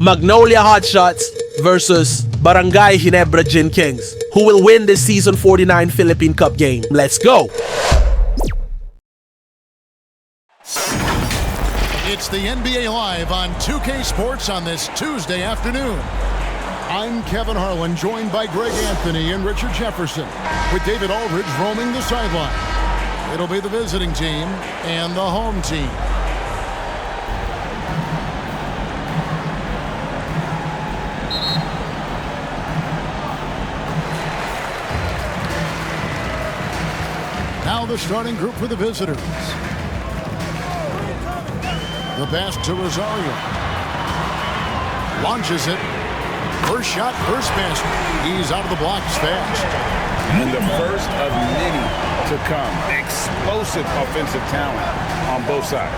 Magnolia HOTSHOTS versus Barangay Ginebra Gin Kings. Who will win this Season 49 Philippine Cup game? Let's go! It's the NBA Live on 2K Sports on this Tuesday afternoon. I'm Kevin Harlan, joined by Greg Anthony and Richard Jefferson, with David Aldridge roaming the sideline. It'll be the visiting team and the home team. Now the starting group for the visitors. The pass to Rosario. Launches it. First shot, first basket. He's out of the blocks fast. And the first of many to come. Explosive offensive talent on both sides.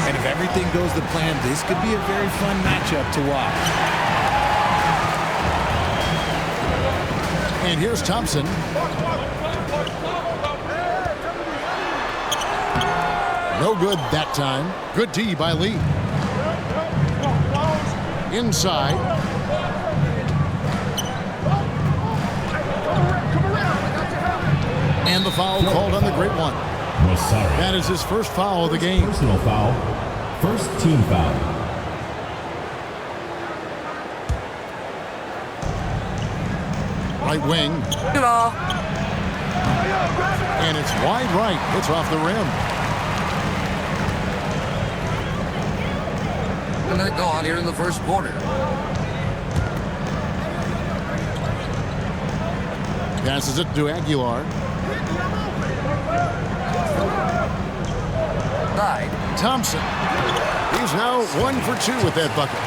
And if everything goes to plan, this could be a very fun matchup to watch. And here's Thompson. No good that time. Good D by Lee. Inside. And the foul called on the great one. That is his first foul of the game. Personal foul. First team foul. Right wing. And it's wide right. It's off the rim. A minute gone here in the first quarter. Passes it to Aguilar. Thompson. He's now 1 for 2 with that bucket.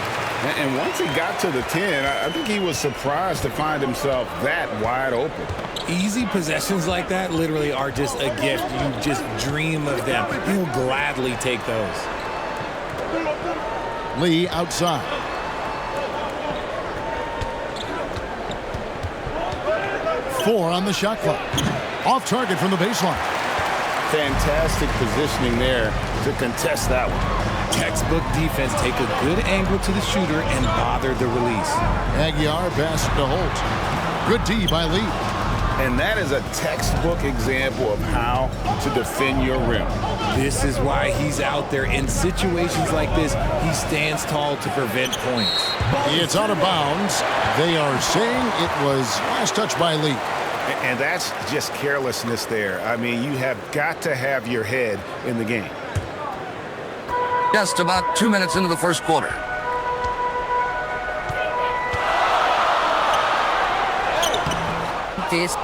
And once he got to the 10, I think he was surprised to find himself that wide open. Easy possessions like that literally are just a gift. You just dream of them. He'll gladly take those. Lee outside. Four on the shot clock. Off target from the baseline. Fantastic positioning there to contest that one. Textbook defense. Take a good angle to the shooter and bother the release. Aguilar pass to Holt. Good D by Lee. And that is a textbook example of how to defend your rim. This is why he's out there in situations like this. He stands tall to prevent points. It's out of bounds. They are saying it was last touch by Lee. And that's just carelessness there. I mean, you have got to have your head in the game. Just about 2 minutes into the first quarter. This.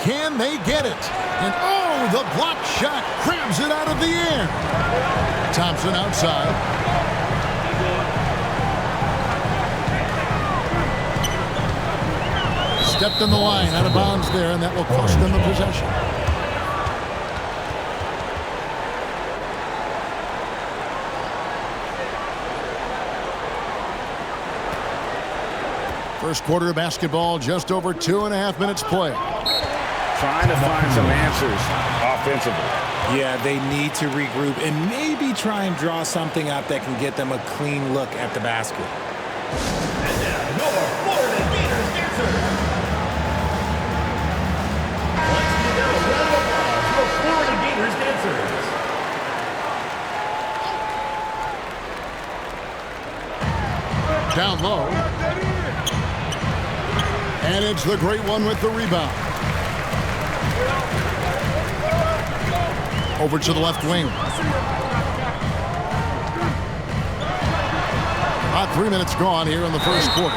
Can they get it? And oh, the block shot grabs it out of the air. Thompson outside. Stepped in the line, out of bounds there, and that will cost them the possession. First quarter of basketball, just over 2.5 minutes play. Trying to find some answers offensively. Yeah, they need to regroup and maybe try and draw something up that can get them a clean look at the basket. And now, your Florida Gators dancers. Let's give them a round of applause for Florida Gators dancers. Down low. And it's the great one with the rebound. Over to the left wing. About 3 minutes gone here in the first quarter.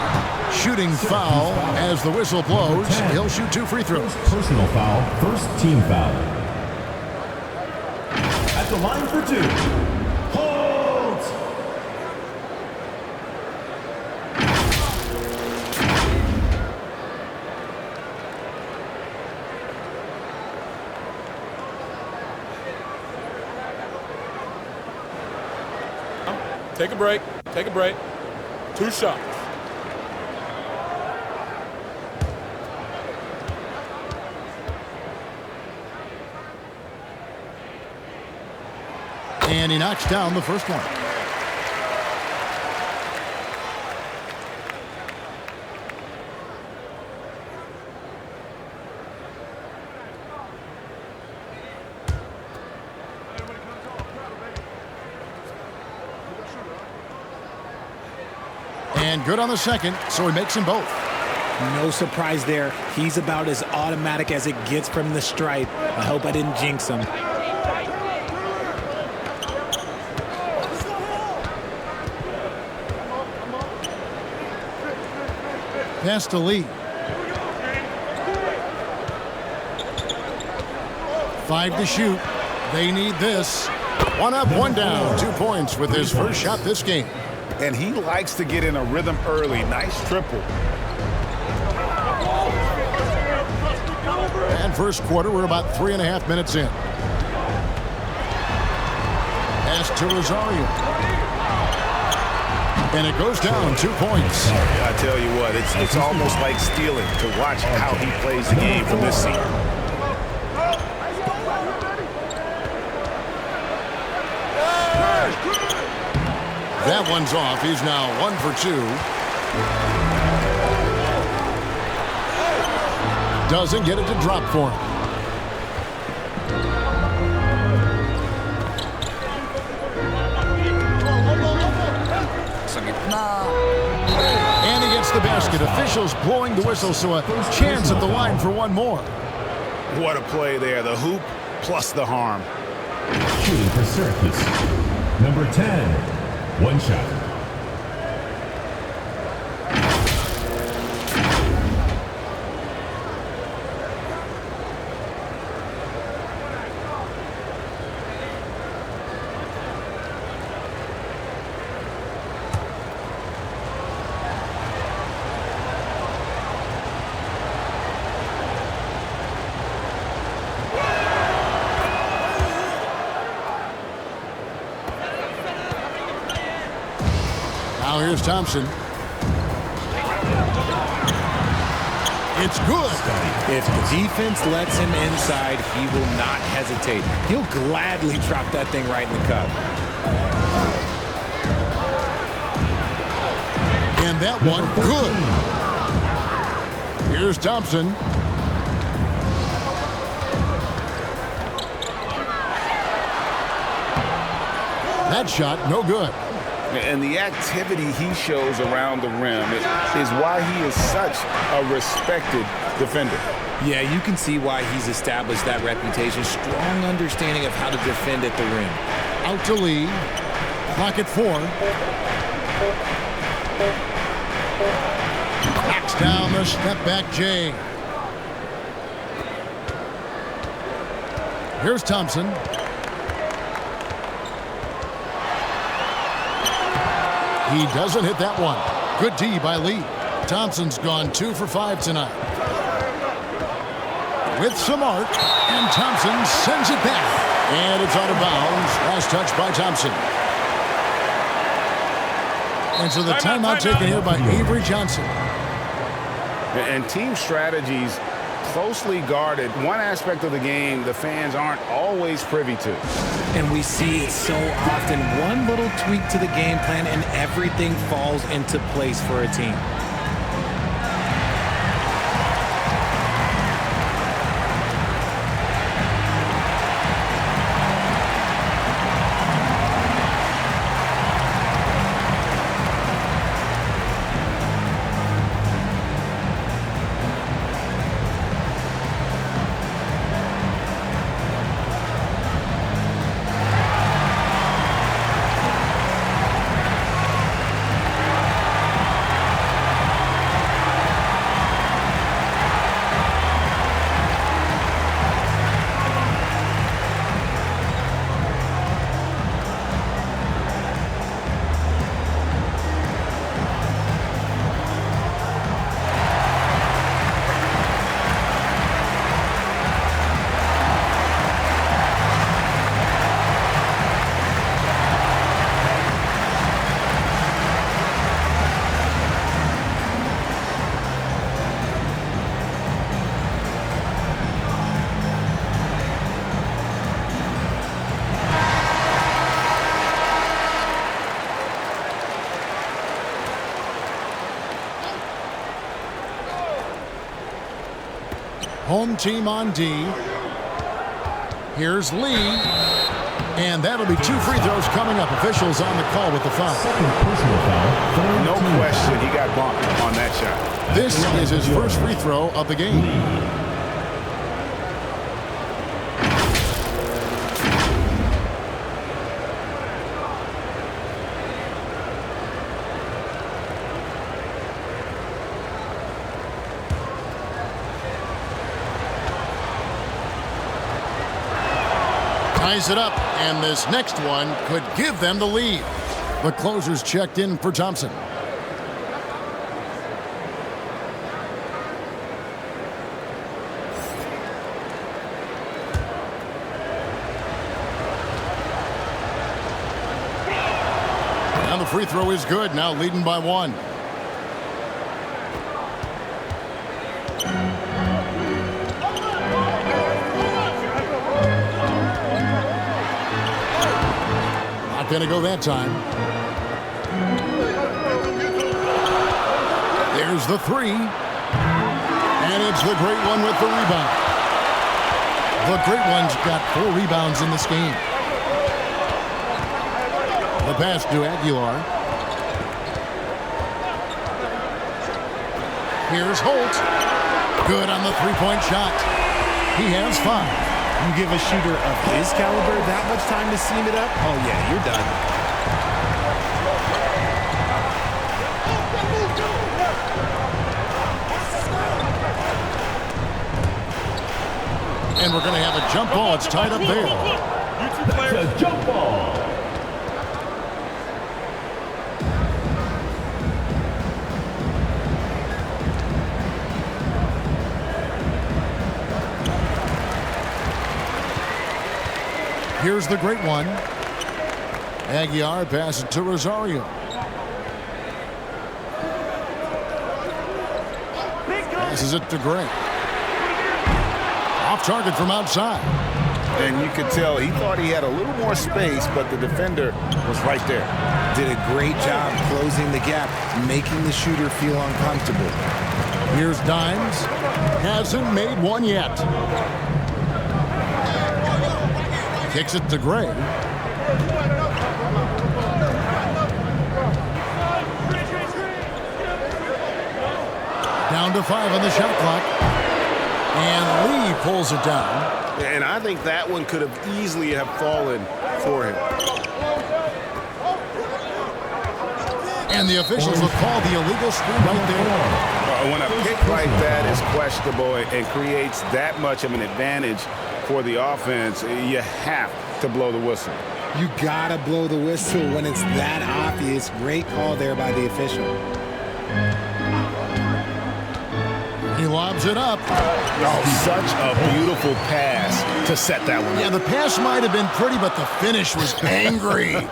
Shooting foul as the whistle blows. He'll shoot 2 free throws. Personal foul. First team foul. At the line for 2. Take a break. Take a break. 2 shots. And he knocks down the first one. And good on the second, so he makes them both. No surprise there. He's about as automatic as it gets from the stripe. I hope I didn't jinx him. Pass to Lee. 5 to shoot. They need this. 1 up, 1 down. 2 points with his first shot this game. And he likes to get in a rhythm early. Nice triple. And first quarter, we're about 3.5 minutes in. Pass to Rosario. And it goes down 2 points. I tell you what, it's almost like stealing to watch how he plays the game from this seat. That one's off. He's now 1 for 2. Doesn't get it to drop for him. And he gets the basket. Officials blowing the whistle, so a chance at the line for one more. What a play there. The hoop plus the harm. Shooting for Syracuse. Number 10. 1 shot. Now here's Thompson. It's good. If the defense lets him inside, he will not hesitate. He'll gladly drop that thing right in the cup. And that one, good. Here's Thompson. That shot, no good. And the activity he shows around the rim is why he is such a respected defender. Yeah, you can see why he's established that reputation. Strong understanding of how to defend at the rim. Out to Lee. Clock at 4. Knocks down the step back Jay. Here's Thompson. He doesn't hit that one. Good D by Lee. Thompson's gone 2 for 5 tonight. With some arc, and Thompson sends it back. And it's out of bounds. Last touch by Thompson. And so the timeout taken here by Avery Johnson. And team strategies closely guarded. One aspect of the game the fans aren't always privy to. And we see it so often. One little tweak to the game plan and everything falls into place for a team. Home team on D. Here's Lee. And that'll be 2 free throws coming up. Officials on the call with the foul. Second personal foul. No question, he got bumped on that shot. This is his first free throw of the game. Ties it up, and this next one could give them the lead. The closers checked in for Thompson. And the free throw is good, now leading by 1. Going to go that time. There's the 3. And it's the Great One with the rebound. The Great One's got 4 rebounds in this game. The pass to Aguilar. Here's Holt. Good on the three-point shot. He has 5. You give a shooter of his caliber that much time to seam it up, oh yeah, you're done. And we're going to have a jump ball. It's tied up there. That's a jump ball. Here's the Great One. Aguilar passes to Rosario. Passes it to Gray. Off target from outside. And you could tell he thought he had a little more space, but the defender was right there. Did a great job closing the gap, making the shooter feel uncomfortable. Here's Dimes. Hasn't made one yet. Kicks it to Gray. Down to 5 on the shot clock. And Lee pulls it down. And I think that one could have easily have fallen for him. And the officials will call the illegal screen right there. When a pick like that is questionable and creates that much of an advantage for the offense, you have to blow the whistle. You gotta blow the whistle when it's that obvious. Great call there by the official. He lobs it up. Oh, such a beautiful pass to set that one. Yeah, the pass might have been pretty, but the finish was angry.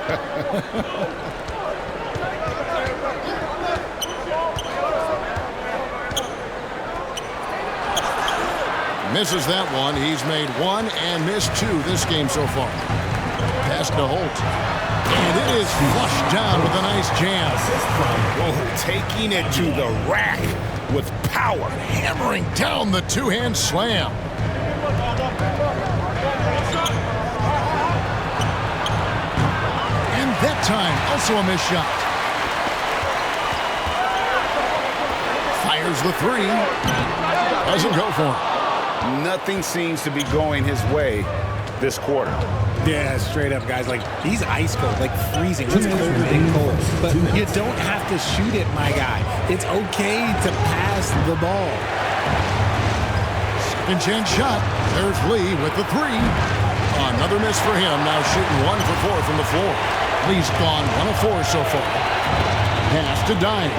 Misses that one. He's made 1 and missed 2 this game so far. Pass to Holt. And it is flushed down with a nice jam. Oh, taking it to the rack with power. Hammering down the two-hand slam. And that time, also a missed shot. Fires the 3. Doesn't go for him. Nothing seems to be going his way this quarter. Yeah, straight up, guys. Like, he's ice cold, like freezing. What's colder than cold? But you don't have to shoot it, my guy. It's okay to pass the ball. Second chance shot. There's Lee with the 3. Another miss for him. Now shooting 1 for 4 from the floor. Lee's gone 1 of 4 so far. Pass to Dimes.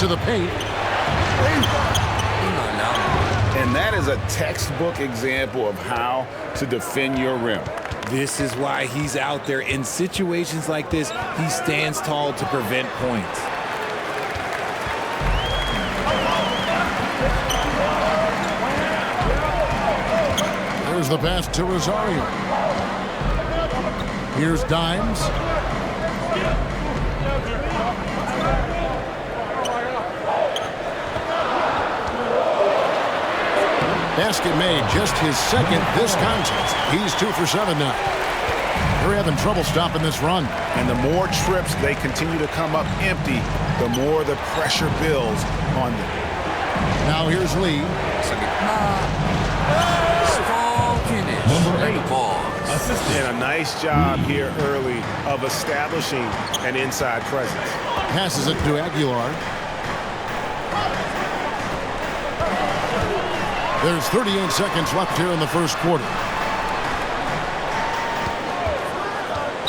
To the paint. And that is a textbook example of how to defend your rim. This is why he's out there. In situations like this, he stands tall to prevent points. There's the pass to Rosario. Here's Dimes. Basket made, just his second this contest. He's 2 for 7 now. They're having trouble stopping this run. And the more trips they continue to come up empty, the more the pressure builds on them. Now here's Lee. Strong finish. And the ball. And a nice job here early of establishing an inside presence. Passes it to Aguilar. There's 38 seconds left here in the first quarter.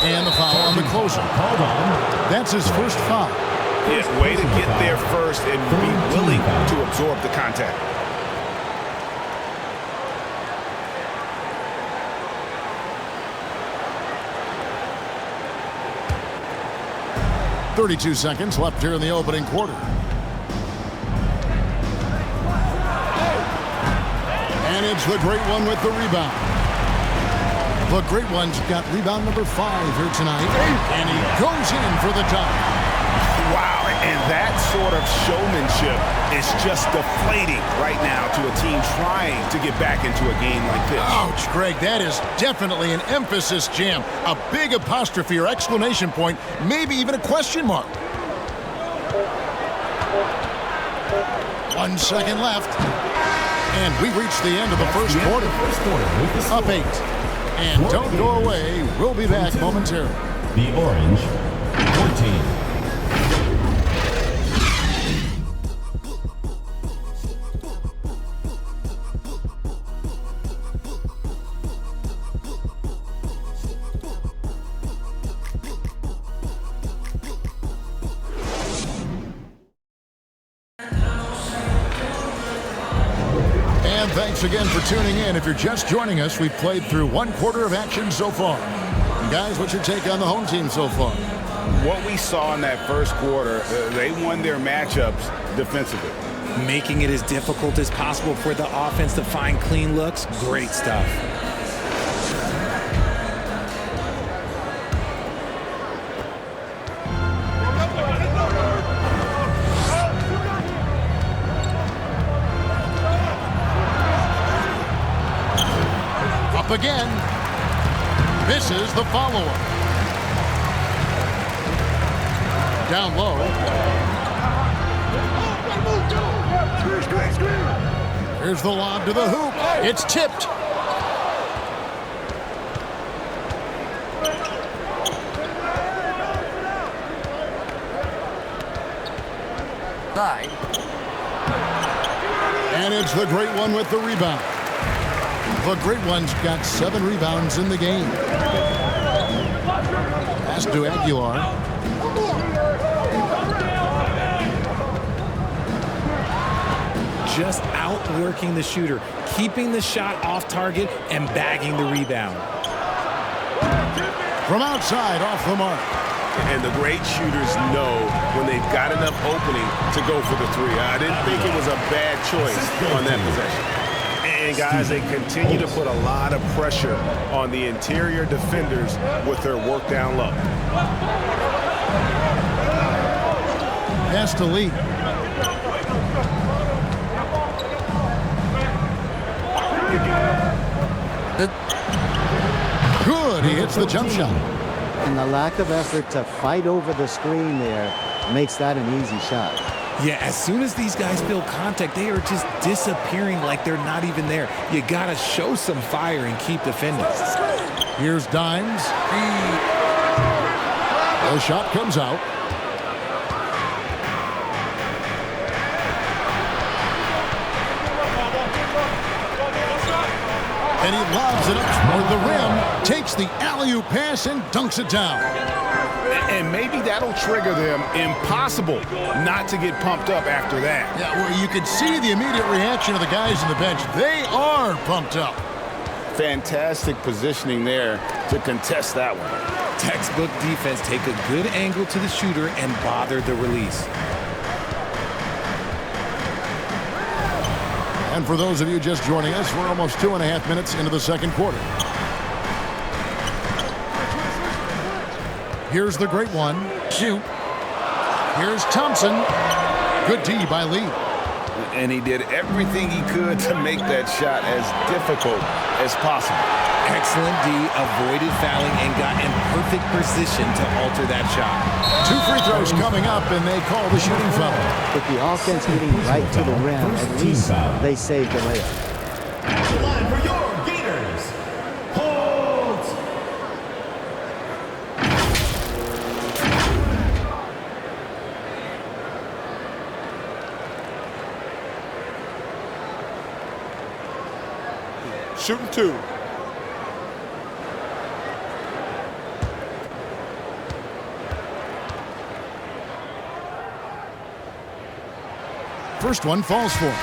And the foul on the closer. That's his first foul. Yeah, way to get there first and be willing to absorb the contact. .32 seconds left here in the opening quarter. And it's the Great One with the rebound. The Great One's got rebound number 5 here tonight. And he goes in for the dunk. Wow, and that sort of showmanship is just deflating right now to a team trying to get back into a game like this. Ouch, Greg, that is definitely an emphasis jam. A big apostrophe or exclamation point, maybe even a question mark. 1 second left. And we reach the end of the first quarter. Up 8. And don't go away. We'll be back momentarily. The Orange 14. Thanks again for tuning in. If you're just joining us, we've played through 1 quarter of action so far. And guys, what's your take on the home team so far? What we saw in that first quarter, they won their matchups defensively. Making it as difficult as possible for the offense to find clean looks. Great stuff. Again, misses the follow-up. Down low. Here's the lob to the hoop. It's tipped. Nine. And it's the Great One with the rebound. The Great One's got 7 rebounds in the game. Pass to Aguilar. Just outworking the shooter, keeping the shot off target and bagging the rebound. From outside, off the mark. And the great shooters know when they've got enough opening to go for the 3. I didn't think it was a bad choice on that possession. And guys, they continue to put a lot of pressure on the interior defenders with their work down low. Pass to Lee. Good, he hits the jump shot. And the lack of effort to fight over the screen there makes that an easy shot. Yeah, as soon as these guys feel contact, they are just disappearing like they're not even there. You got to show some fire and keep defending. Here's Dimes. The shot comes out. And he lobs it up toward the rim, takes the alley-oop pass and dunks it down. And maybe that'll trigger them. Impossible not to get pumped up after that. Yeah, well, you can see the immediate reaction of the guys on the bench. They are pumped up. Fantastic positioning there to contest that one. Textbook defense, take a good angle to the shooter and bother the release. And for those of you just joining us, we're almost 2.5 minutes into the second quarter. Here's the Great One. Shoot. Here's Thompson. Good D by Lee. And he did everything he could to make that shot as difficult as possible. Excellent D, avoided fouling, and got in perfect position to alter that shot. 2 free throws coming up, and they call the shooting foul. With the offense getting right to the rim, at least they saved the layup. At the line for your Gators, hold. Shooting 2. First one falls for him.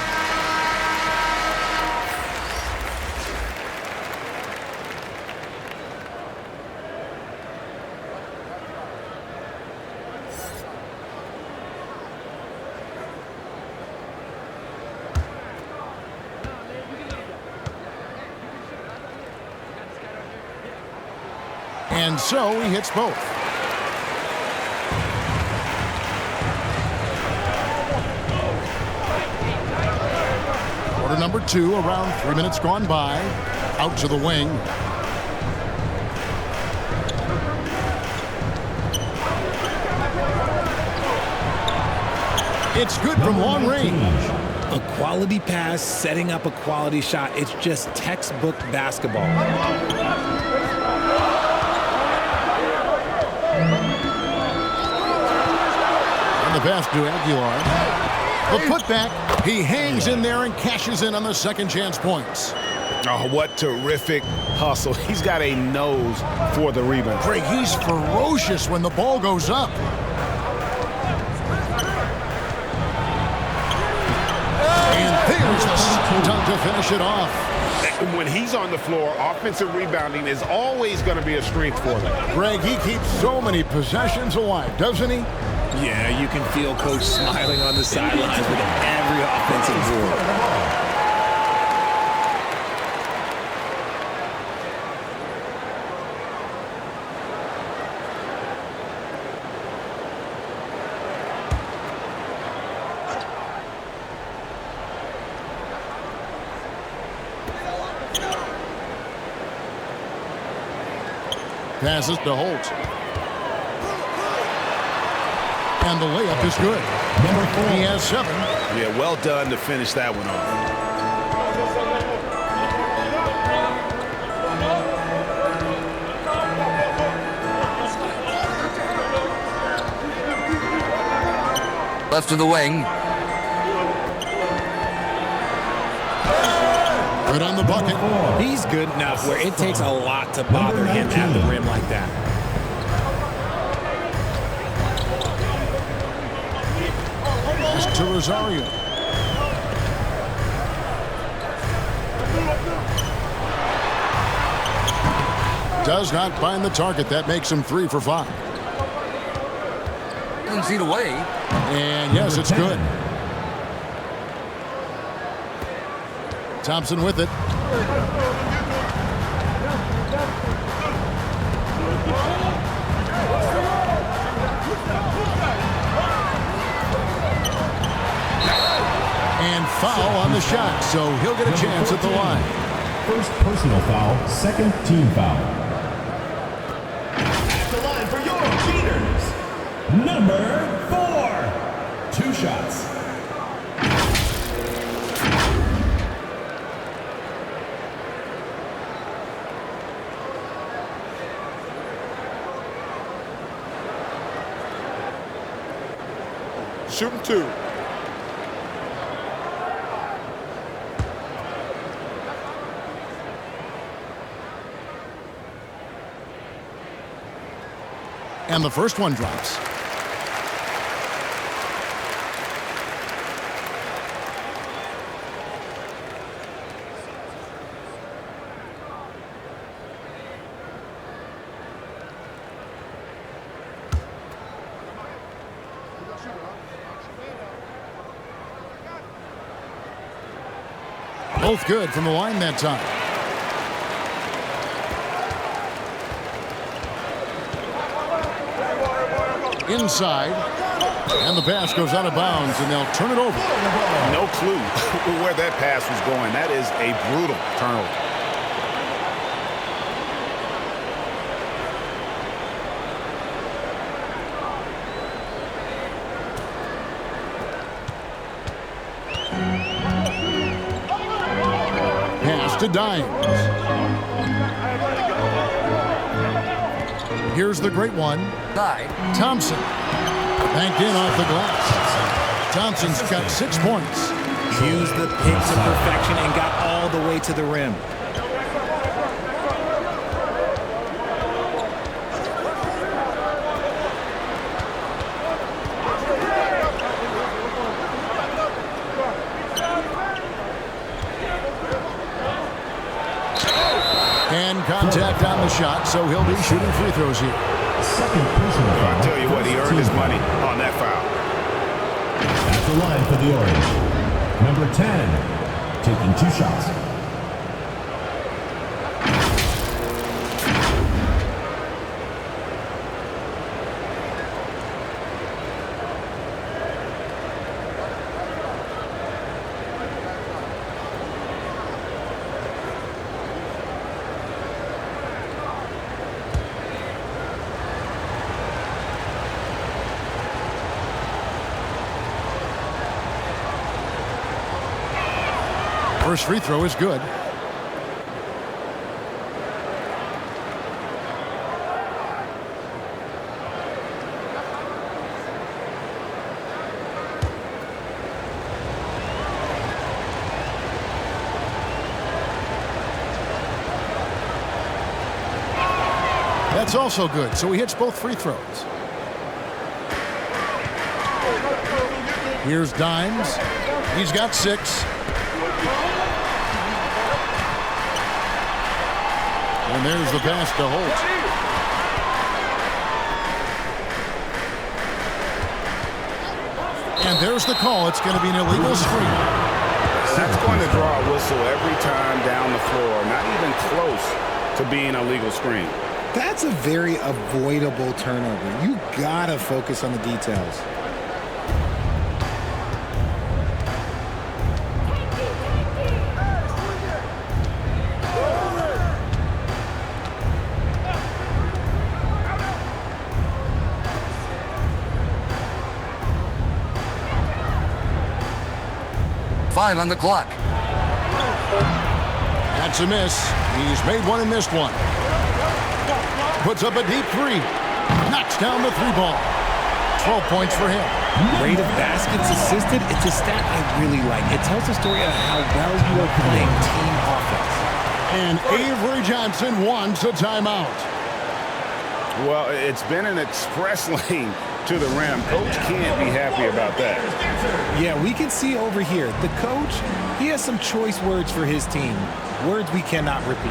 And so he hits both. Quarter number 2, around 3 minutes gone by. Out to the wing. It's good from long range. A quality pass, setting up a quality shot. It's just textbook basketball. And the pass to Aguilar. The putback, he hangs in there and cashes in on the second chance points. Oh, what terrific hustle. He's got a nose for the rebound. Greg, he's ferocious when the ball goes up. And there's the time to finish it off. When he's on the floor, offensive rebounding is always going to be a strength for them. Greg, he keeps so many possessions alive, doesn't he? Yeah, you can feel Coach smiling on the sidelines with every offensive board. Passes to Holt. And the layup is good. He has 7. Yeah, well done to finish that one off. Left to the wing. Good on the bucket. He's good enough where it takes a lot to bother him at the rim like that. To Rosario. Does not find the target. That makes him 3 for 5. Doesn't see the way. And yes, it's good. Thompson with it. And foul on the shot, so he'll get a chance at the line. First personal foul, second team foul. At the line for your Gators, number 4. 2 shots. Shooting 2. And the first one drops. Both good from the line that time. Inside. And the pass goes out of bounds, and they'll turn it over. No clue where that pass was going. That is a brutal turnover. Pass to Dimes. Here's the great one. Thompson. Banked in off the glass. Thompson's got 6 points. Used the pick to perfection and got all the way to the rim. And contact on the shot, so he'll be shooting free throws here. I'll tell you what, he earned his money on that foul. At the line for the Orange, number 10, taking 2 shots. First free throw is good. That's also good, so he hits both free throws. Here's Dimes. He's got 6. And there's the pass to Holt. And there's the call. It's going to be an illegal screen. That's going to draw a whistle every time down the floor. Not even close to being a legal screen. That's a very avoidable turnover. You gotta focus on the details. Five on the clock. That's a miss. He's made one and missed one. Puts up a deep 3. Knocks down the 3 ball. 12 points for him. Rate of baskets assisted, it's a stat I really like. It tells the story of how well you are playing team offense. And Avery Johnson wants a timeout. Well, it's been an express lane to the rim. Coach can't be happy about that. Yeah, we can see over here, the coach, he has some choice words for his team. Words we cannot repeat.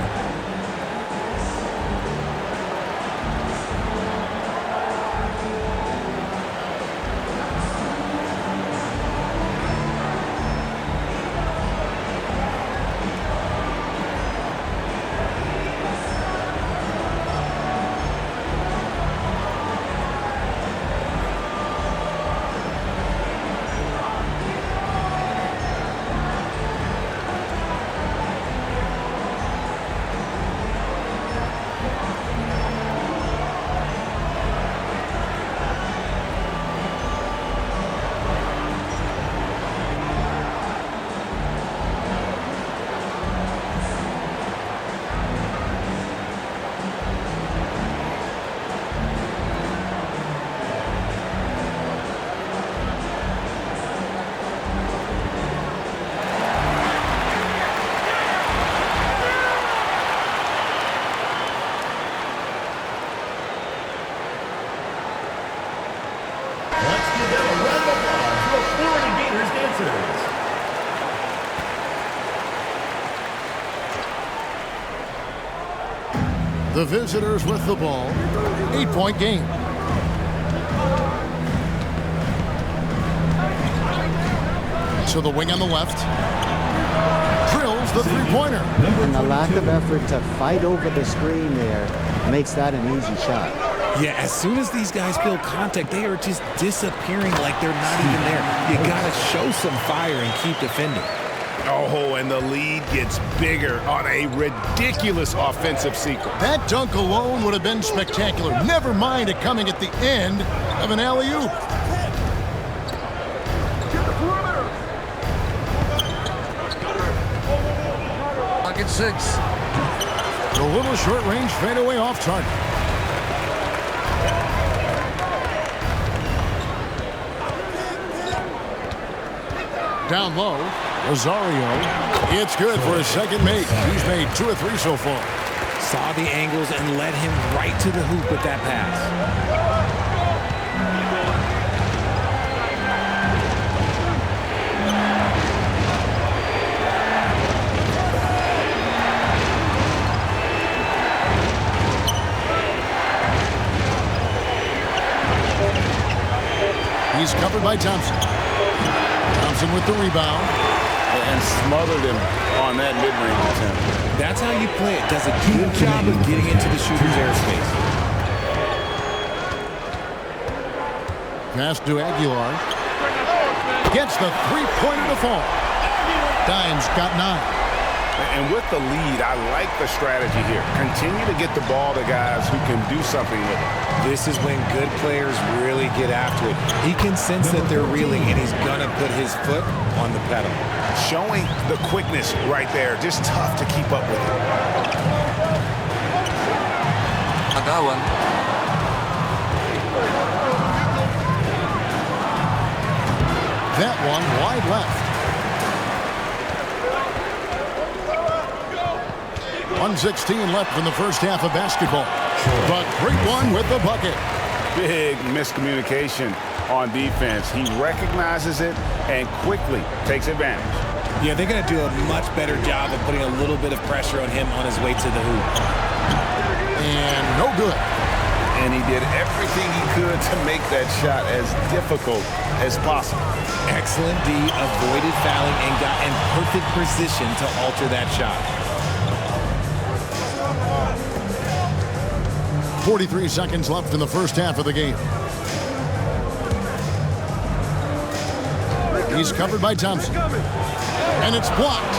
The visitors with the ball. 8-point game. To the wing on the left. Drills the 3-pointer. And the lack of effort to fight over the screen there makes that an easy shot. Yeah, as soon as these guys feel contact, they are just disappearing like they're not even there. You got to show some fire and keep defending. Oh, and the lead gets bigger on a ridiculous offensive sequence. That dunk alone would have been spectacular. Never mind it coming at the end of an alley-oop. Pocket 6. A little short-range fadeaway off target. Down low, Rosario. It's good for his second make. He's made 2 of 3 so far. Saw the angles and led him right to the hoop with that pass. He's covered by Thompson. Thompson with the rebound. And smothered him on that mid-range attempt. That's how you play it. Does a good job of getting into the shooter's airspace. Pass to Aguilar. Gets the three-pointer to fall. Dimes got 9. And with the lead, I like the strategy here. Continue to get the ball to guys who can do something with it. This is when good players really get after it. He can sense that they're reeling, and he's going to put his foot on the pedal. Showing the quickness right there. Just tough to keep up with it. I got one. That one wide left. 1:16 left in the first half of basketball. But great one with the bucket. Big miscommunication on defense. He recognizes it and quickly takes advantage. Yeah, they're going to do a much better job of putting a little bit of pressure on him on his way to the hoop. And no good. And he did everything he could to make that shot as difficult as possible. Excellent D, avoided fouling, and got in perfect position to alter that shot. 43 seconds left in the first half of the game. He's covered by Thompson. And it's blocked.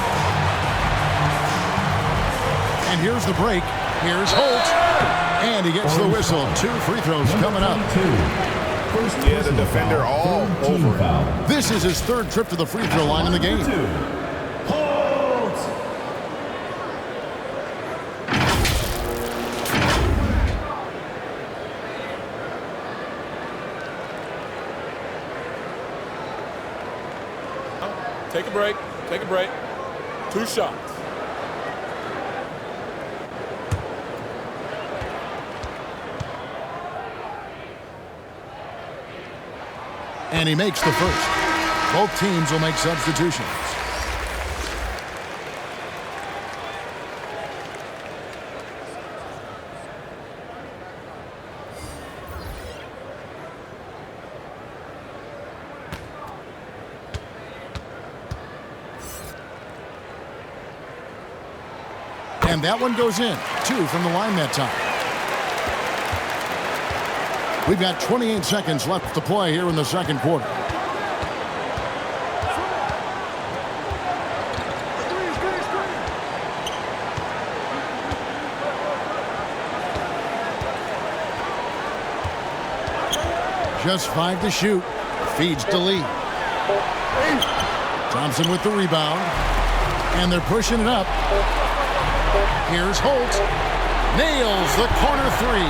And here's the break. Here's Holt. And he gets the whistle. 2 free throws coming up. Yeah, the defender all over it. This is his 3rd trip to the free throw line in the game. Take a break. Take a break. 2 shots. And he makes the first. Both teams will make substitutions. And that one goes in. 2 from the line that time. We've got 28 seconds left to play here in the second quarter. Just 5 to shoot. Feeds to Lee. Thompson with the rebound. And they're pushing it up. Here's Holt. Nails the corner 3.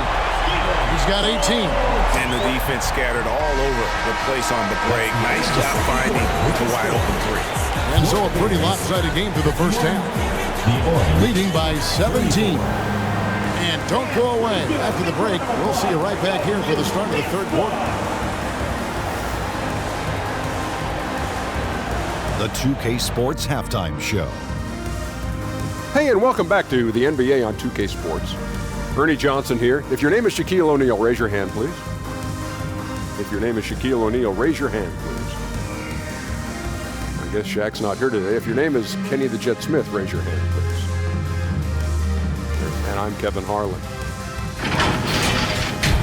He's got 18. And the defense scattered all over the place on the break. Nice job finding the wide open 3. And so a pretty lopsided game through the first half. Leading by 17. And don't go away. After the break, we'll see you right back here for the start of the third quarter. The 2K Sports Halftime Show. Hey, and welcome back to the NBA on 2K Sports. Ernie Johnson here. If your name is Shaquille O'Neal, raise your hand, please. If your name is Shaquille O'Neal, raise your hand, please. I guess Shaq's not here today. If your name is Kenny the Jet Smith, raise your hand, please. And I'm Kevin Harlan.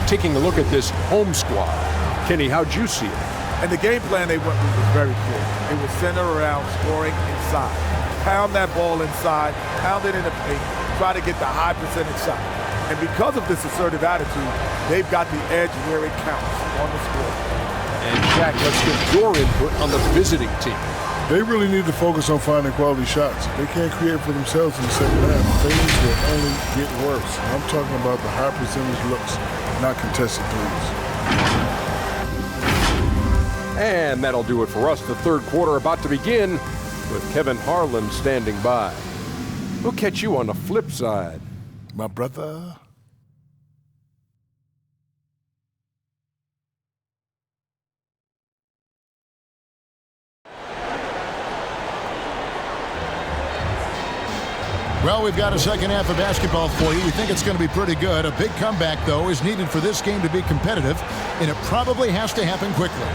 taking a look at this home squad. Kenny, how'd you see it? And the game plan they went with was very clear. It was centered around scoring inside. Pound that ball inside, pound it in the paint, try to get the high percentage shot. And because of this assertive attitude, they've got the edge where it counts on the score. And Jack, let's get your input on the visiting team. They really need to focus on finding quality shots. They can't create for themselves in the second half. Things will only get worse. I'm talking about the high percentage looks, not contested threes. And that'll do it for us. The third quarter about to begin with Kevin Harlan standing by. We'll catch you on the flip side, my brother. Well, we've got a second half of basketball for you. We think it's going to be pretty good. A big comeback, though, is needed for this game to be competitive, and it probably has to happen quickly.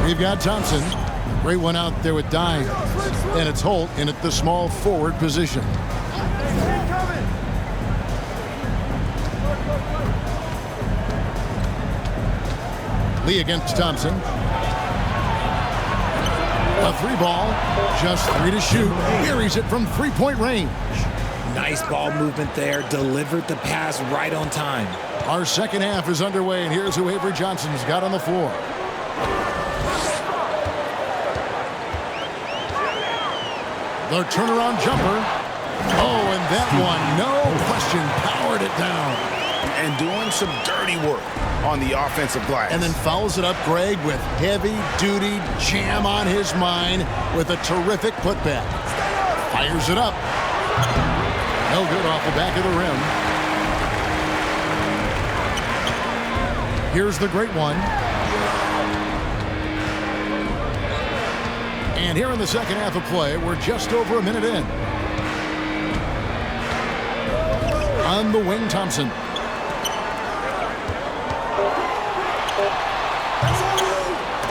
We've got Thompson. Great one out there with Dye. And it's Holt in at the small forward position. Lee against Thompson. A three ball. Just three to shoot. Buries it from three-point range. Nice ball movement there. Delivered the pass right on time. Our second half is underway, and here's who Avery Johnson's got on the floor. The turnaround jumper. Oh, and that one, no question, powered it down. And doing some dirty work on the offensive glass. And then fouls it up, Greg, with heavy-duty jam on his mind with a terrific putback. Fires it up. No good off the back of the rim. Here's the great one. And here in the second half of play, we're just over a minute in. On the wing, Thompson.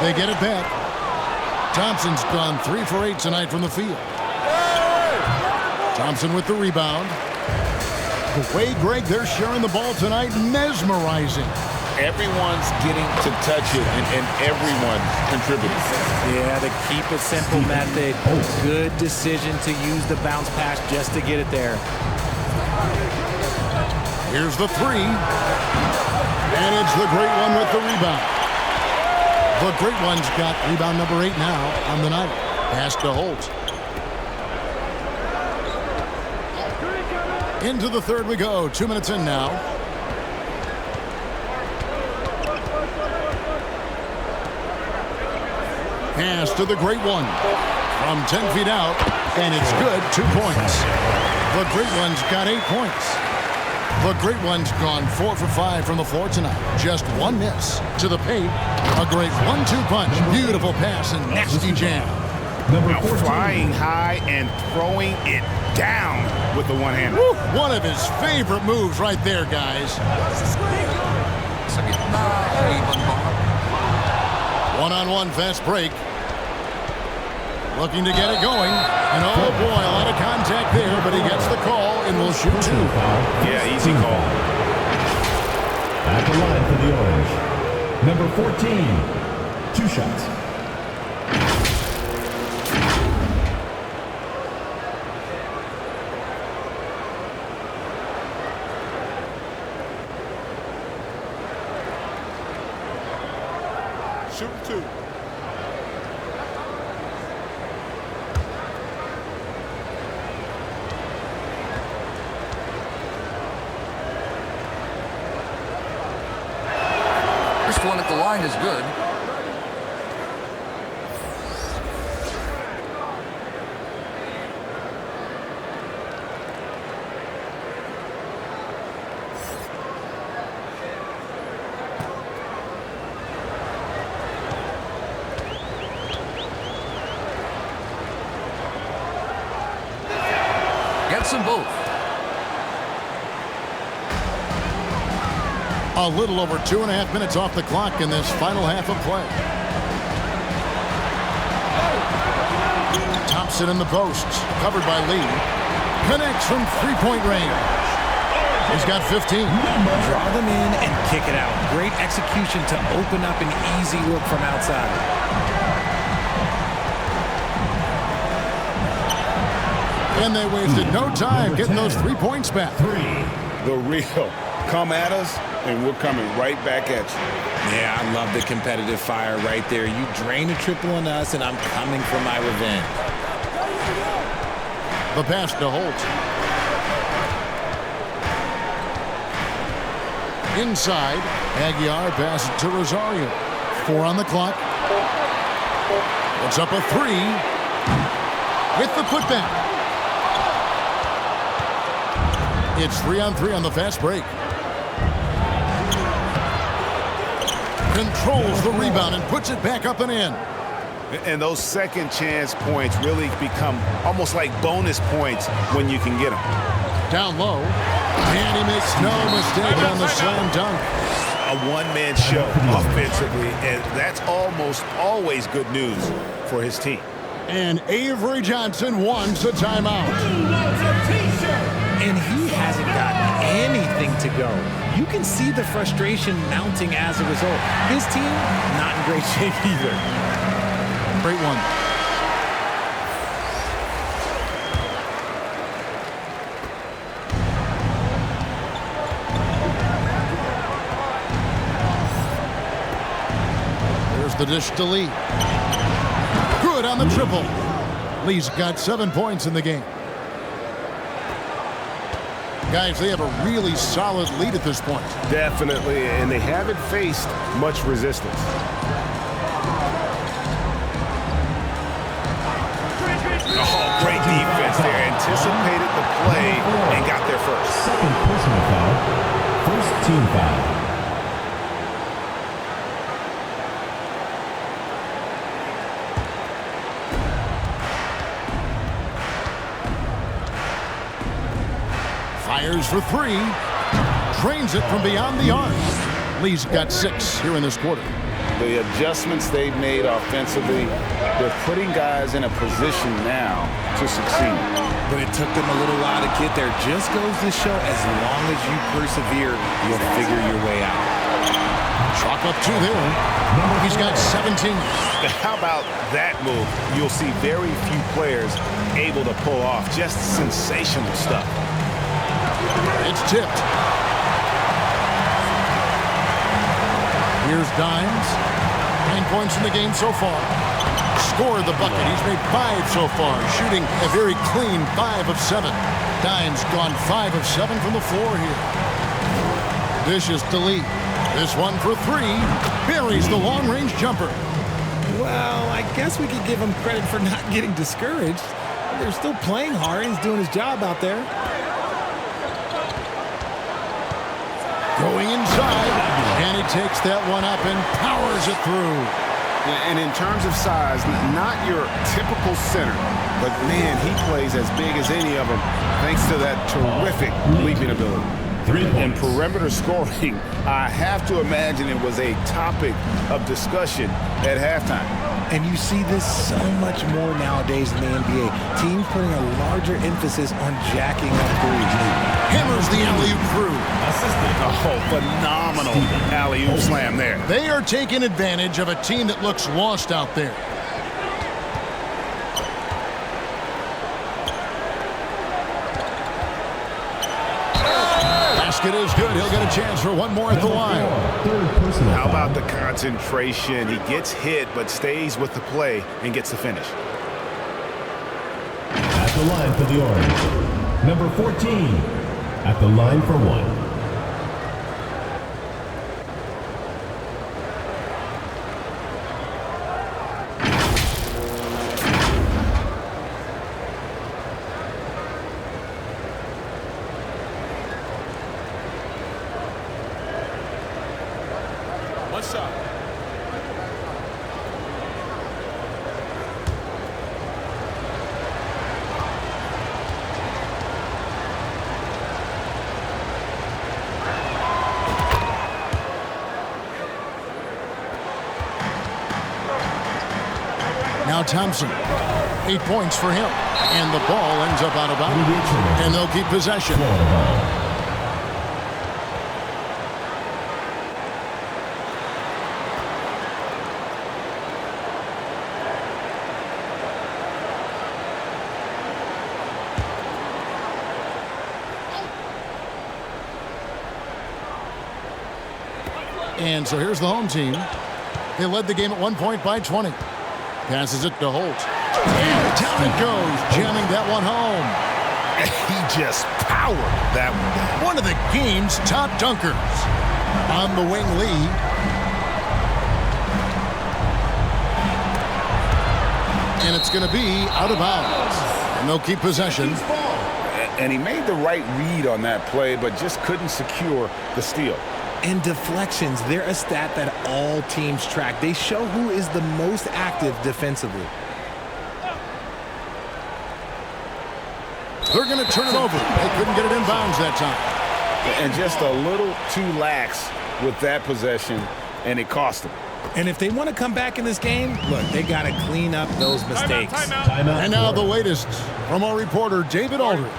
They get it back. Thompson's gone 3 for 8 tonight from the field. Thompson with the rebound. The way, Greg, they're sharing the ball tonight, mesmerizing. Everyone's getting to touch it, and everyone contributing. Yeah, the keep it simple method. Good decision to use the bounce pass just to get it there. Here's the three. And it's the great one with the rebound. The great one's got rebound number 8 now on the night. Pass to Holt. Into the third we go. 2 minutes in now. Pass to the great one. From 10 feet out. And it's good. 2 points. The great one's got 8 points. The great one's gone 4 for 5 from the floor tonight. Just one miss to the paint. A great 1-2 punch. Beautiful pass and nasty jam. Now flying high and throwing it down with the one-hander. One of his favorite moves right there, guys. One-on-one fast break. Looking to get it going. And oh boy, a lot of contact there, but he gets the call and will shoot 2. Yeah, easy call. At the line for the Orange, number 14, 2 shots. Shoot 2. First one at the line is good. Gets them both. A little over 2.5 minutes off the clock in this final half of play. Thompson in the posts, covered by Lee. Connects from three-point range. He's got 15. Draw them in and kick it out. Great execution to open up an easy look from outside. And they wasted no time getting those 3 points back. The real come at us, and we're coming right back at you. Yeah, I love the competitive fire right there. You drain a triple on us, and I'm coming for my revenge. The pass to Holt. Inside, Aguiar passes to Rosario. 4 on the clock. Puts up a 3 with the putback. It's 3-on-3 on the fast break. Controls the rebound and puts it back up and in. And those second chance points really become almost like bonus points when you can get them. Down low, and he makes no mistake on the slam dunk. A one-man show offensively, and that's almost always good news for his team. And Avery Johnson wants a timeout. And he hasn't gotten anything to go. You can see the frustration mounting as a result. His team, not in great shape either. Great one. There's the dish to Lee. Good on the triple. Lee's got 7 points in the game. Guys, they have a really solid lead at this point. Definitely, and they haven't faced much resistance. Oh, great defense there. Anticipated the play and got there first. Second personal foul. First team foul. Fires for 3. Drains it from beyond the arc. Lee's got 6 here in this quarter. The adjustments they've made offensively, they're putting guys in a position now to succeed. But it took them a little while to get there. Just goes to show, as long as you persevere, you'll figure your way out. Chalk up 2 there. He's got 17. How about that move? You'll see very few players able to pull off just sensational stuff. It's tipped. Here's Dimes. 9 points in the game so far. Scored the bucket. He's made 5 so far, shooting a very clean 5 of 7. Dimes gone 5 of 7 from the floor here. Dishes to Lee. This one for 3. Buries the long-range jumper. Well, I guess we could give him credit for not getting discouraged. They're still playing hard. He's doing his job out there. Going inside, and he takes that one up and powers it through. And in terms of size, not your typical center, but man, he plays as big as any of them thanks to that terrific leaping ability. And perimeter scoring, I have to imagine it was a topic of discussion at halftime. And you see this so much more nowadays in the NBA. Teams putting a larger emphasis on jacking up threes. Hammers the alley-oop through. Oh, phenomenal alley-oop slam there. They are taking advantage of a team that looks lost out there. Basket is good. He'll get a chance for one more at the line. How about the concentration? He gets hit, but stays with the play and gets the finish. At the line for the Orange, number 14. At the line for 1. One shot. Now Thompson. 8 points for him. And the ball ends up out of bounds. And they'll keep possession. And so here's the home team. They led the game at 1 point by 20. Passes it to Holt. And down it goes, jamming that one home. He just powered that one down. One of the game's top dunkers. On the wing, Lee. And it's going to be out of bounds. And they'll keep possession. And he made the right read on that play, but just couldn't secure the steal. And deflections, they're a stat that all teams track. They show who is the most active defensively. They're going to turn it over. They couldn't get it in bounds that time. And just a little too lax with that possession, and it cost them. And if they want to come back in this game, look, they got to clean up those mistakes. Timeout. And now the latest from our reporter, David Aldridge.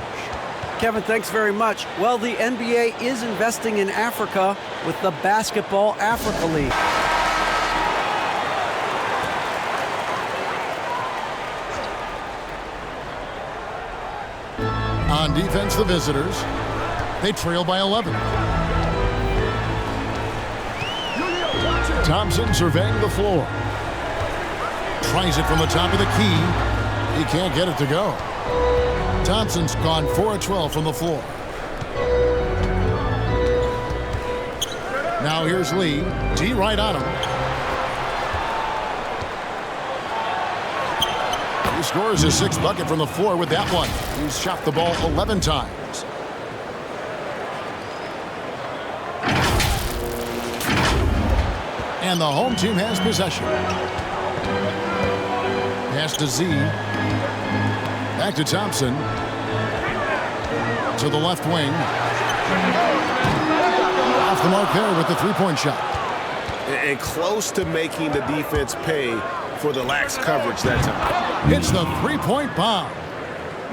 Kevin, thanks very much. Well, the NBA is investing in Africa with the Basketball Africa League. On defense, the visitors. They trail by 11. Thompson surveying the floor. Tries it from the top of the key. He can't get it to go. Thompson's gone 4 of 12 from the floor. Now here's Lee. D right on him. He scores his 6th bucket from the floor with that one. He's shot the ball 11 times. And the home team has possession. Pass to Z. Back to Thompson. To the left wing. Off the mark there with the three-point shot. And close to making the defense pay for the lax coverage that time. It's the three-point bomb.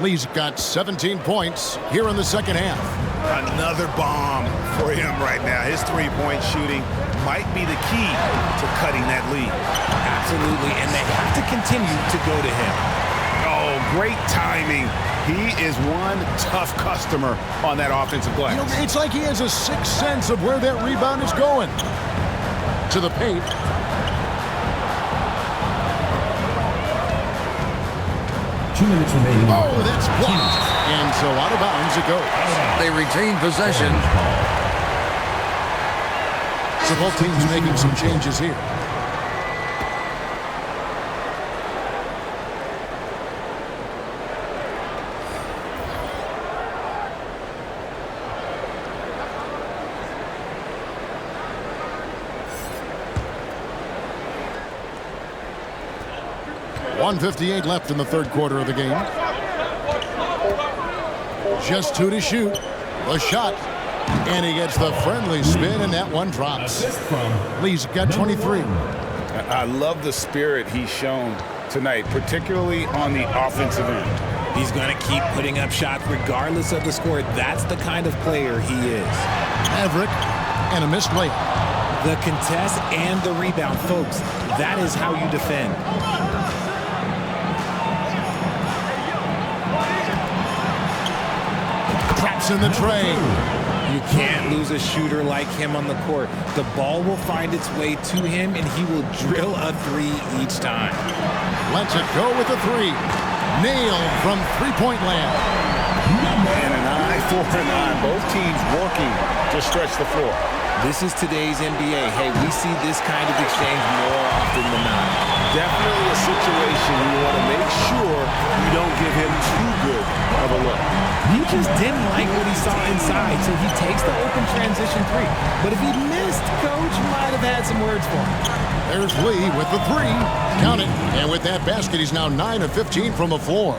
Lee's got 17 points here in the second half. Another bomb for him right now. His three-point shooting might be the key to cutting that lead. Absolutely, and they have to continue to go to him. Oh, great timing. He is one tough customer on that offensive glass. You know, it's like he has a sixth sense of where that rebound is going. To the paint. Oh, that's blocked. And so out of bounds it goes. They retain possession. So both teams making some changes here. .158 left in the third quarter of the game. Just 2 to shoot. A shot. And he gets the friendly spin, and that one drops. Lee's got 23. I love the spirit he's shown tonight, particularly on the offensive end. He's going to keep putting up shots regardless of the score. That's the kind of player he is. Maverick and a missed layup. The contest and the rebound, folks. That is how you defend. Traps in the tray. You can't lose a shooter like him on the court. The ball will find its way to him, and he will drill a three each time. Lets it go with a three. Nailed from three-point land. And an eye for an eye. Both teams working to stretch the floor. This is today's NBA. Hey, we see this kind of exchange more often than not. Definitely a situation you want to make sure you don't give him too good of a look. He just didn't like what he saw inside, so he takes the open transition three. But if he missed, Coach might have had some words for him. There's Lee with the three. Count it. And with that basket, he's now 9 of 15 from the floor.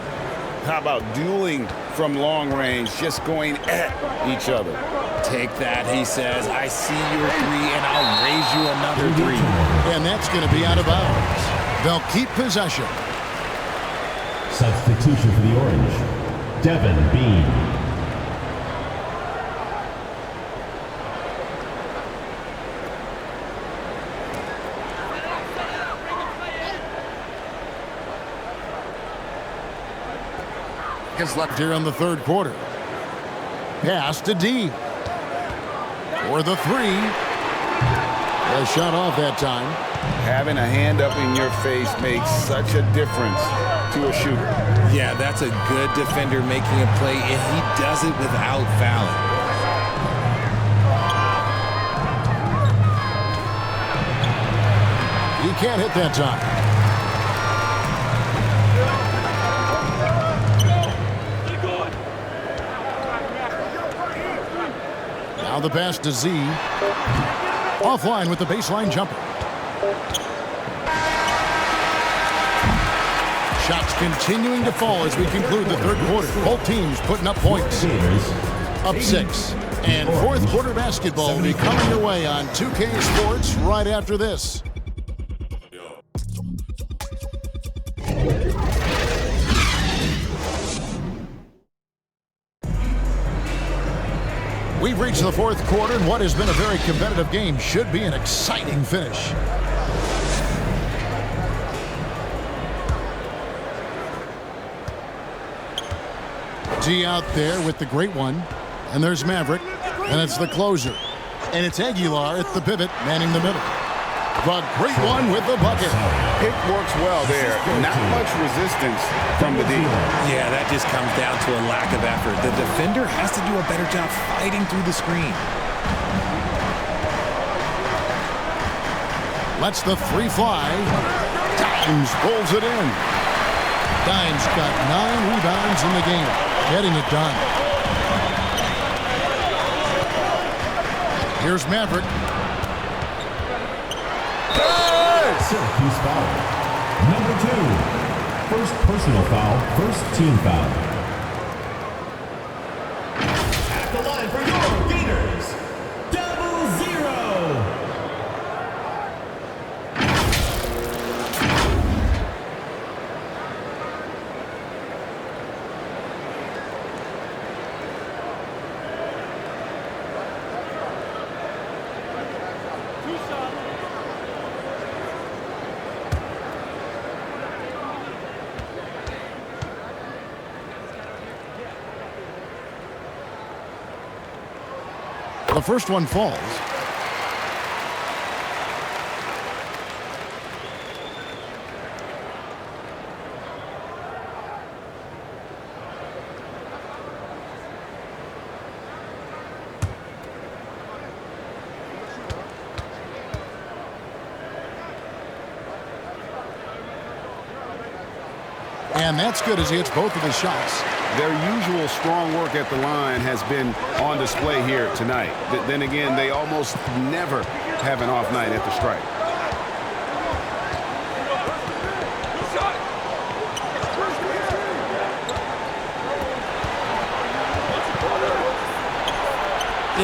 How about dueling from long range, just going at each other? Take that, he says. I see your three, and I'll raise you another three. And that's going to be out of bounds. They'll keep possession. Substitution for the Orange, Devin Bean. Left here in the third quarter. Pass to D. For the three. A shot off that time. Having a hand up in your face makes such a difference to a shooter. Yeah, that's a good defender making a play, and he does it without fouling. He can't hit that time. Now the pass to Z. Offline with the baseline jumper. Shots continuing to fall as we conclude the third quarter. Both teams putting up points. Up 6. And fourth quarter basketball will be coming your way on 2K Sports right after this. We've reached the fourth quarter, and what has been a very competitive game should be an exciting finish. D out there with the great one, and there's Maverick, and it's the closer. And it's Aguilar at the pivot, manning the middle. The great one with the bucket. Pick works well there. Not much resistance from the D. Yeah, that just comes down to a lack of effort. The defender has to do a better job fighting through the screen. Lets the three fly. Dimes pulls it in. Dimes got 9 rebounds in the game. Getting it done. Here's Maverick. Syracuse foul. Number 2. First personal foul, first team foul. At the line for your Gators, 0-0. The first one falls. And that's good as he hits both of his shots. Their usual strong work at the line has been on display here tonight. Then again, they almost never have an off night at the stripe.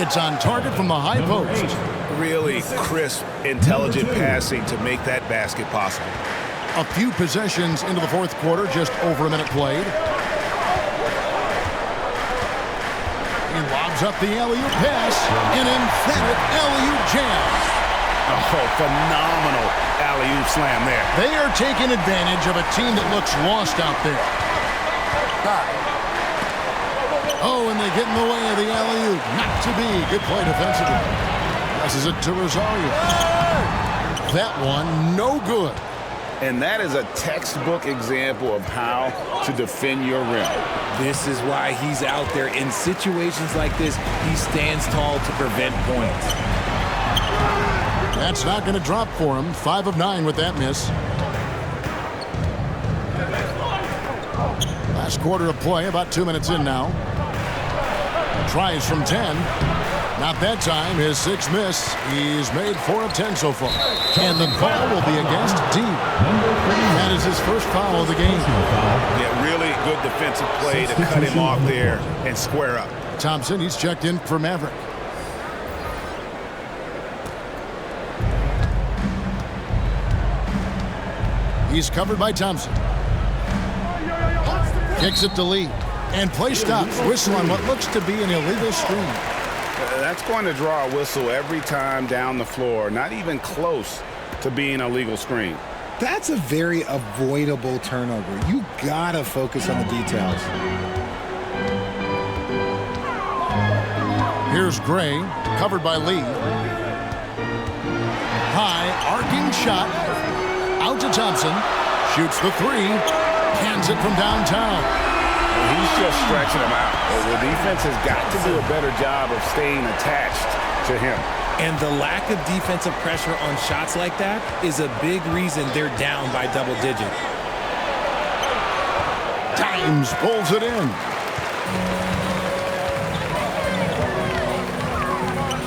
It's on target from the high post. Really crisp, intelligent passing to make that basket possible. A few possessions into the fourth quarter, just over a minute played. He lobs up the alley-oop pass, an emphatic alley-oop jam. Oh, phenomenal alley-oop slam there. They are taking advantage of a team that looks lost out there. Oh, and they get in the way of the alley-oop. Not to be. Good play defensively. Passes it to Rosario. That one, no good. And that is a textbook example of how to defend your rim. This is why he's out there. In situations like this, he stands tall to prevent points. That's not going to drop for him. 5 of 9 with that miss. Last quarter of play, about 2 minutes in now. Tries from 10. Not that time. His 6th miss. He's made 4 of 10 so far. And the call will be against D. That is his first foul of the game. Yeah, really good defensive play to cut him off there and square up. Thompson, he's checked in for Maverick. He's covered by Thompson. Kicks it to Lee. And play stops. Whistle on what looks to be an illegal screen. That's going to draw a whistle every time down the floor. Not even close to being a legal screen. That's a very avoidable turnover. You gotta focus on the details. Here's Gray, covered by Lee. High, arcing shot. Out to Thompson. Shoots the three. Cans it from downtown. He's just stretching him out. The defense has got to do a better job of staying attached to him. And the lack of defensive pressure on shots like that is a big reason they're down by double digit. Dimes pulls it in.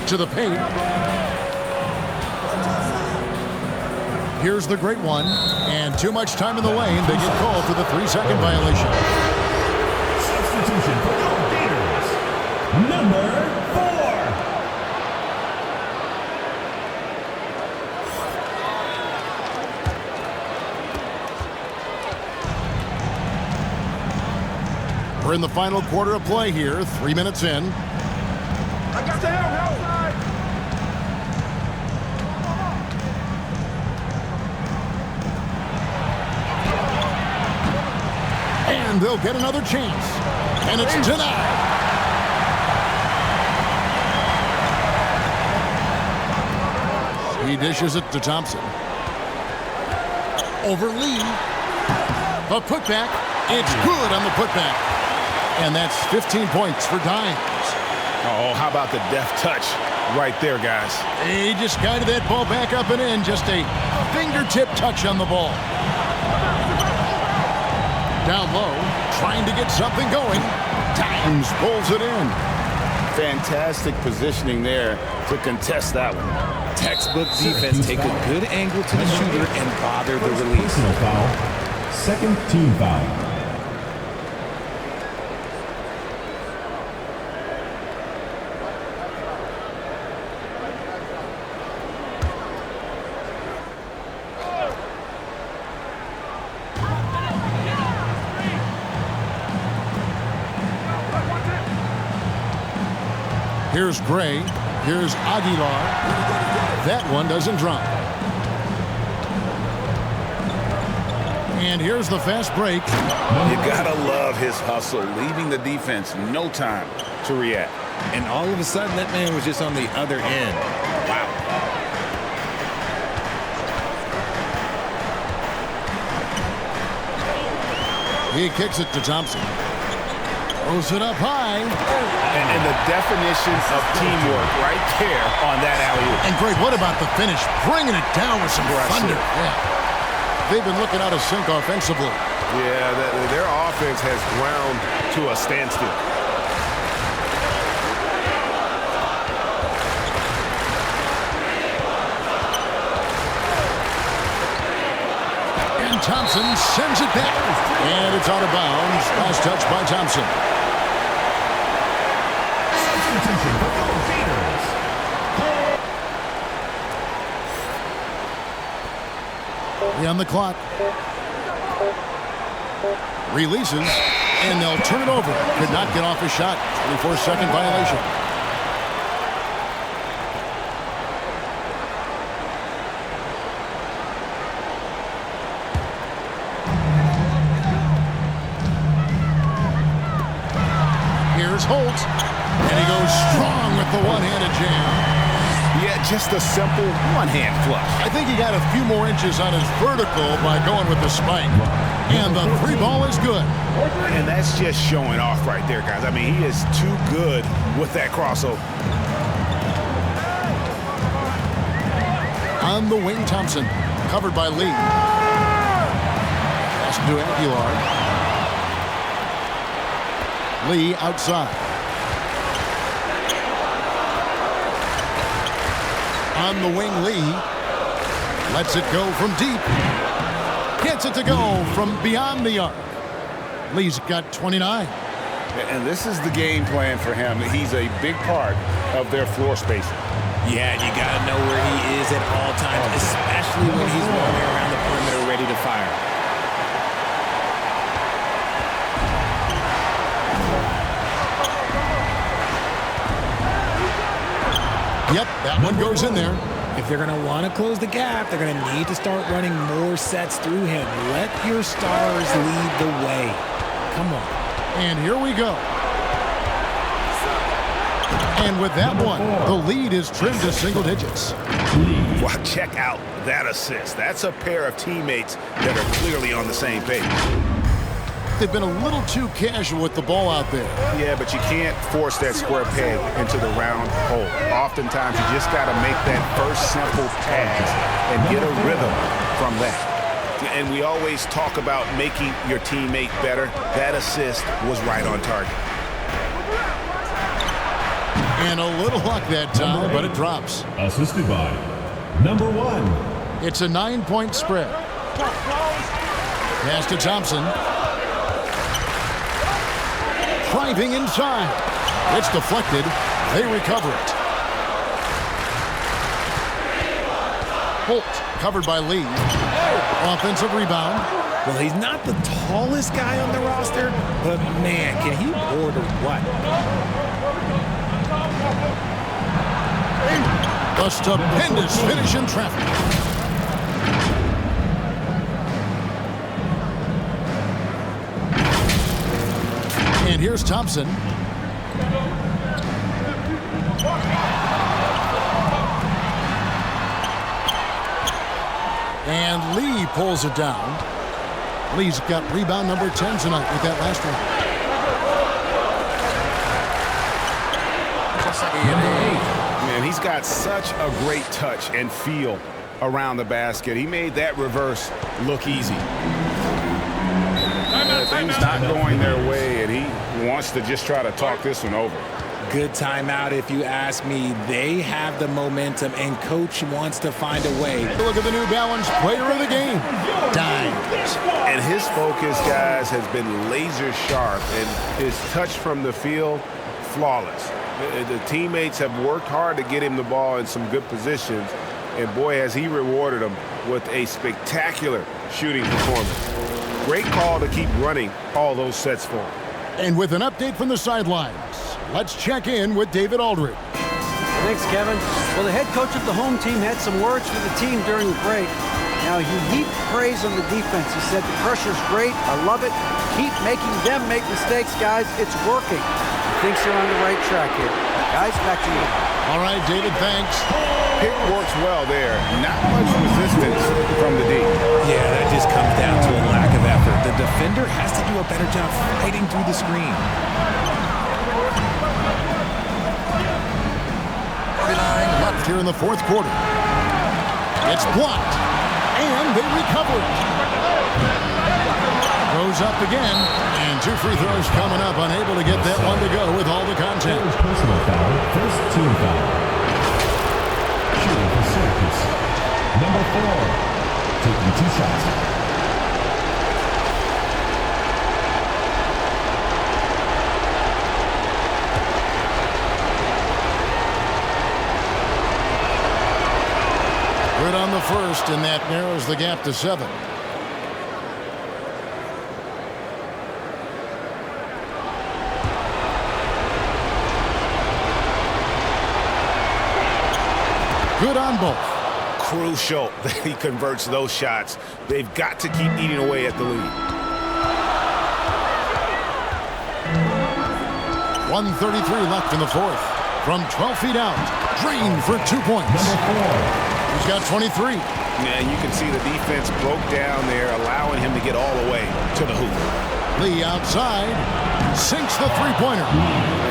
To the paint. Here's the great one. And too much time in the lane. They get called for the 3-second violation. Substitution for the Gators. Number 4. We're in the final quarter of play here. 3 minutes in. I got the help outside. And they'll get another chance. And it's denied. He dishes it to Thompson. Over Lee. A putback. It's good on the putback. And that's 15 points for Dimes. Oh, how about the deft touch right there, guys? He just guided that ball back up and in. Just a fingertip touch on the ball. Down low, trying to get something going. Dimes pulls it in. Fantastic positioning there to contest that one. Textbook defense. Take a good angle to the shooter and bother the release. Personal foul. Second team foul. Here's Gray. Here's Aguilar. That one doesn't drop. And here's the fast break. You gotta love his hustle, leaving the defense no time to react. And all of a sudden, that man was just on the other end. Wow. He kicks it to Thompson. Throws it up high. And the definition of teamwork right there on that alley-oop. And Greg, what about the finish? Bringing it down with some thunder. Yeah. They've been looking out of sync offensively. Yeah, their offense has ground to a standstill. And Thompson sends it back. And it's out of bounds. Last touch by Thompson. Substitution for the Gators. On the clock. Releases, and they'll turn it over. Could not get off a shot. 24-second violation. Here's Holt, and he goes strong with the one-handed jam. Yeah, just a simple one-hand flush. I think he got a few more inches on his vertical by going with the spike. And the three ball is good. And that's just showing off right there, guys. I mean, he is too good with that crossover. On the wing, Thompson, covered by Lee. Pass to Aguilar. Lee outside. On the wing, Lee lets it go from deep. Gets it to go from beyond the arc. Lee's got 29. And this is the game plan for him. He's a big part of their floor spacing. Yeah, you got to know where he is at all times, especially when he's roaming around the perimeter ready to fire. Yep, that one goes in there. If they're going to want to close the gap, they're going to need to start running more sets through him. Let your stars lead the way. Come on. And here we go. And with that one, the lead is trimmed to single digits. Well, check out that assist. That's a pair of teammates that are clearly on the same page. They've been a little too casual with the ball out there. Yeah, but you can't force that square peg into the round hole. Oftentimes, you just got to make that first simple pass and get a rhythm from that. And we always talk about making your teammate better. That assist was right on target. And a little luck that time, but it drops. Assisted by number 1. It's a 9-point spread. Pass to Thompson. Driving inside. It's deflected. They recover it. Holt covered by Lee. Offensive rebound. Well, he's not the tallest guy on the roster, but man, can he board or what? A stupendous finish in traffic. And here's Thompson. And Lee pulls it down. Lee's got rebound number 10 tonight with that last one. Man, he's got such a great touch and feel around the basket. He made that reverse look easy. Things not going their way, and he wants to just try to talk this one over. Good timeout if you ask me. They have the momentum, and coach wants to find a way. Look at the New Balance player of the game, Dimes. And his focus, guys, has been laser sharp, and his touch from the field, flawless. The teammates have worked hard to get him the ball in some good positions, and boy, has he rewarded them with a spectacular shooting performance. Great call to keep running all those sets for him. And with an update from the sidelines, let's check in with David Aldridge. Thanks, Kevin. Well, the head coach of the home team had some words for the team during the break. Now, he heaped praise on the defense. He said, the pressure's great. I love it. Keep making them make mistakes, guys. It's working. He thinks they're on the right track here. Guys, back to you. All right, David, thanks. Pick works well there. Not much resistance from the D. Yeah, that just comes down to a lack of effort. The defender has to do a better job fighting through the screen. Left here in the fourth quarter. It's blocked, and they recover it. Goes up again, and 2 free throws coming up. Unable to get that one to go with all the contact. Personal foul, first team foul. Shooting for Syracuse. Number 4, taking 2 shots. Good on the first, and that narrows the gap to 7. Good on both. Crucial that he converts those shots. They've got to keep eating away at the lead. 1:33 left in the fourth. From 12 feet out, Green for 2 points. Number 4. He's got 23. And you can see the defense broke down there, allowing him to get all the way to the hoop. Lee outside, sinks the three-pointer.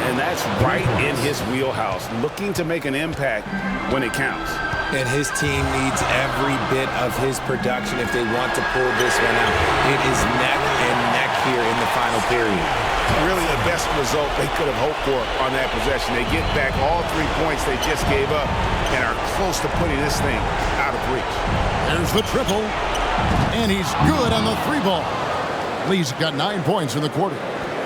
And that's right in his wheelhouse, looking to make an impact when it counts. And his team needs every bit of his production if they want to pull this one out. It is neck and neck here in the final period. Really the best result they could have hoped for on that possession. They get back all 3 points they just gave up and are close to putting this thing out of reach. There's the triple, and he's good on the 3-ball. Lee's got 9 points in the quarter.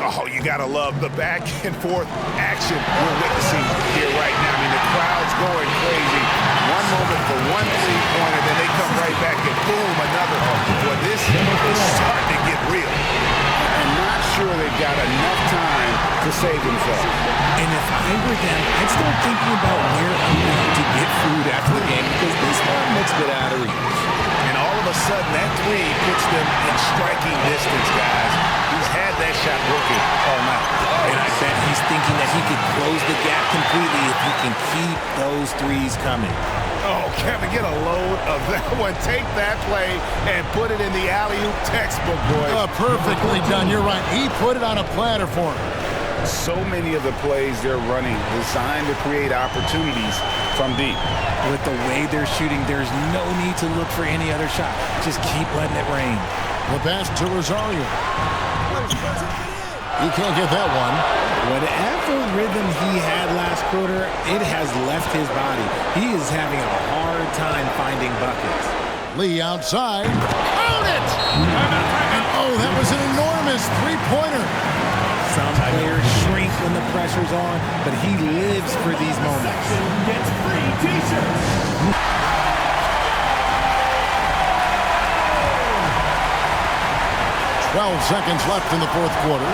Oh, you gotta love the back and forth action we're witnessing here right now. I mean, the crowd's going crazy. One moment for one 3-pointer, then they come right back and boom, another. Well, this is starting to get real. I'm not sure they've got enough time to save themselves. And if I were them, I'd start thinking about where I'm going to get food after the game because this one looks a bit out of reach. And all of a sudden, that three puts them in striking distance, guys. He's had that shot working all night. And I bet he's thinking that he could close the gap completely if he can keep those threes coming. Oh, Kevin, get a load of that one. Take that play and put it in the alley-oop textbook, boys. Perfectly done. You're right. He put it on a platter for him. So many of the plays they're running designed to create opportunities from deep. With the way they're shooting, there's no need to look for any other shot. Just keep letting it rain. The pass to Rosario. He can't get that one. Whatever rhythm he had last quarter, it has left his body. He is having a hard time finding buckets. Lee outside. Count it! And oh, that was an enormous three-pointer. Some players shrink when the pressure's on, but he lives for these moments. Gets free t-shirts. 12 seconds left in the fourth quarter.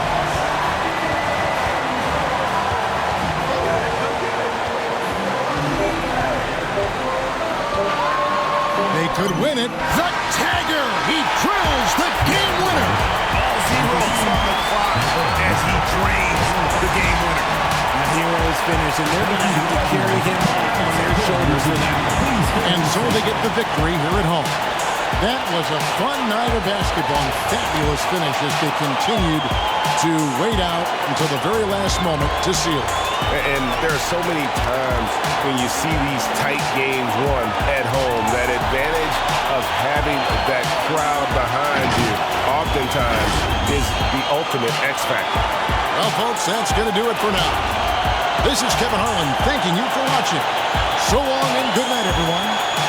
They could win it. The Tagger! He drills the game winner. All zeros on the clock as he drains the game winner. The heroes finish, and they're going to have to carry him on their shoulders for that. And so they get the victory here at home. That was a fun night of basketball. Fabulous finish as they continued to wait out until the very last moment to seal it. And there are so many times when you see these tight games won at home, that advantage of having that crowd behind you oftentimes is the ultimate X factor. Well, folks, that's going to do it for now. This is Kevin Harlan thanking you for watching. So long and good night, everyone.